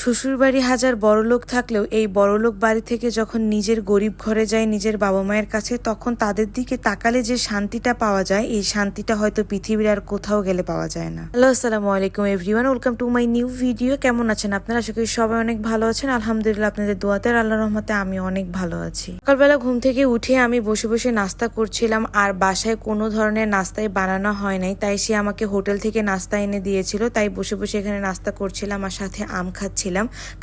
শ্বশুরবাড়ি হাজার বড়লোক থাকলেও এই বড়লোক বাড়ি থেকে যখন নিজের গরিব ঘরে যায় নিজের বাবা মায়ের কাছে, তখন তাদের দিকে তাকালে যে শান্তিটা পাওয়া যায়, এই শান্তিটা হয়তো পৃথিবীর আর কোথাও গেলে পাওয়া যায় না। হ্যালো, আসসালামু আলাইকুম everyone, welcome to my new video. কেমন আছেন আপনারা? আশা করি সবাই অনেক ভালো আছেন। আলহামদুলিল্লাহ, আপনাদের দোয়াতে আল্লাহর রহমতে আমি অনেক ভালো আছি। সকালবেলা ঘুম থেকে উঠে আমি বসে বসে নাস্তা করছিলাম, আর বাসায় কোনো ধরনের নাস্তাই বানানো হয় নাই, তাই সে আমাকে হোটেল থেকে নাস্তা এনে দিয়েছিল। তাই বসে বসে এখানে নাস্তা করছিলাম আর সাথে আম খাচ্ছিলাম,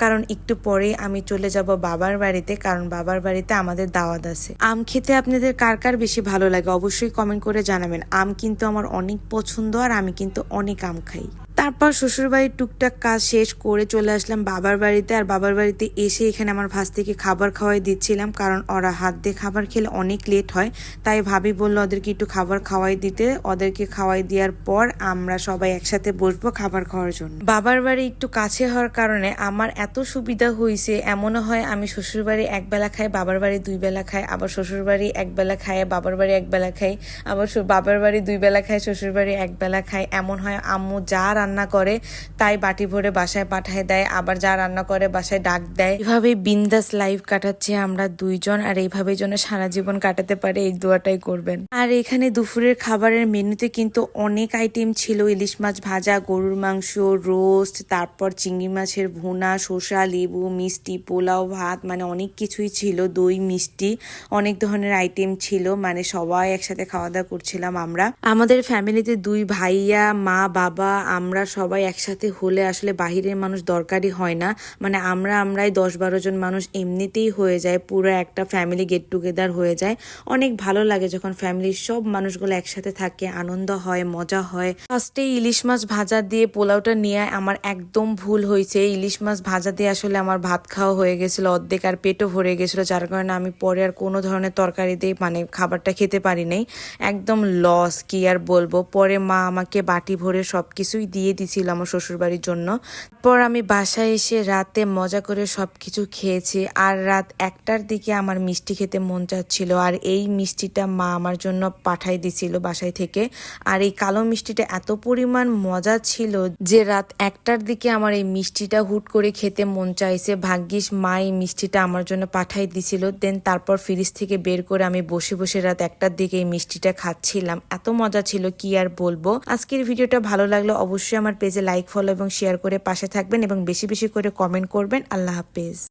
কারণ একটু পরেই আমি চলে যাব বাবার বাড়িতে, কারণ বাবার বাড়িতে আমাদের দাওয়াত আছে। আম খেতে আপনাদের কার কার বেশি ভালো লাগে অবশ্যই কমেন্ট করে জানাবেন। আম কিন্তু আমার অনেক পছন্দ, আর আমি কিন্তু অনেক আম খাই। তারপর শ্বশুরবাড়ির টুকটাক কাজ শেষ করে চলে আসলাম বাবার বাড়িতে। আর বাবার বাড়িতে এসে এখানে আমার ভাস্তিকে খাবার খাওয়াই দিচ্ছিলাম, কারণ ওরা হাত দিয়ে খাবার খেলে অনেক লেট হয়। তাই ভাবি বললো ওদেরকে একটু খাবার খাওয়াই দিতে। ওদেরকে খাওয়াই দেওয়ার পর আমরা সবাই একসাথে বসবো খাবার খাওয়ার জন্য। বাবার বাড়ি একটু কাছে হওয়ার কারণে আমার এত সুবিধা হয়েছে, এমনও হয় আমি শ্বশুরবাড়ি একবেলা খাই, বাবার বাড়ি 2 বেলা খাই, আবার শ্বশুরবাড়ি একবেলা খাই, বাবার বাড়ি একবেলা খাই, আবার বাবার বাড়ি 2 বেলা খাই, শ্বশুরবাড়ি একবেলা খাই। এমন হয় আম্মু যা রান্না করে তাই বাটি ভরে বাসায় পাঠায় দেয়, আবার যা রান্না করে বাসায় ডাক দেয়। এভাবে বিন্দাস লাইফ কাটাচ্ছি আমরা দুইজন, আর এইভাবে যেন সারা জীবন কাটাতে পারে এই দোয়াটাই করবেন। আর এখানে দুপুরের খাবারের মেনুতে কিন্তু অনেক আইটেম ছিল। ইলিশ মাছ ভাজা, গরুর মাংস, রোস্ট, তারপর চিংড়ি মাছের ভুনা, শসা, লেবু, মিষ্টি, পোলাও, ভাত, মানে অনেক কিছুই ছিল। দই, মিষ্টি, অনেক ধরনের আইটেম ছিল। মানে সবাই একসাথে খাওয়া দাওয়া করছিলাম আমরা। আমাদের ফ্যামিলিতে 2 ভাইয়া, মা, বাবা, আমরা সবাই একসাথে হলে আসলে বাহিরের মানুষ দরকারই হয় না। মানে আমরাই 10-12 জন মানুষ এমনিতেই হয়ে যায়, পুরো একটা ফ্যামিলি গেট টুগেদার হয়ে যায়। অনেক ভালো লাগে যখন ফ্যামিলির সব মানুষগুলো একসাথে থাকে, আনন্দ হয়, মজা হয়। ফার্স্টে ইলিশ মাছ ভাজা দিয়ে পোলাওটা নিয়ে আমার একদম ভুল হয়েছে। ইলিশ মাছ ভাজা দিয়ে আসলে আমার ভাত খাওয়া হয়ে গেছিল অর্ধেক, আর পেটও ভরে গেছিল, যার কারণে আমি পরে আর কোনো ধরনের তরকারি দিয়ে মানে খাবারটা খেতে পারি নাই। একদম লস, কি আর বলবো। পরে মা আমাকে বাটি ভরে সবকিছুই দিয়ে দিছিল আমার শ্বশুরবাড়ির জন্য। তারপর আমি বাসায় এসে রাতে মজা করে সবকিছু খেয়েছি, আর রাত 1টার দিকে আমার মিষ্টি খেতে মন চাচ্ছিল, আর এই মিষ্টিটা মা আমার জন্য পাঠাই দিছিল বাসায় থেকে। আর এই কালো মিষ্টিটা এত পরিমাণ মজা ছিল যে রাত 1টার দিকে আমার এই মিষ্টিটা হুট করে খেতে মন চাইছে। ভাগ্যিস মা এই মিষ্টিটা আমার জন্য পাঠাই দিছিল। দেন তারপর ফ্রিজ থেকে বের করে আমি বসে বসে রাত 1টার দিকে এই মিষ্টিটা খাচ্ছিলাম। এত মজা ছিল, কি আর বলবো। আজকের ভিডিওটা ভালো লাগলো অবশ্যই আমার পেজে লাইক, ফলো এবং শেয়ার করে পাশে থাকবেন, এবং বেশি বেশি করে কমেন্ট করবেন। আল্লাহ হাফেজ।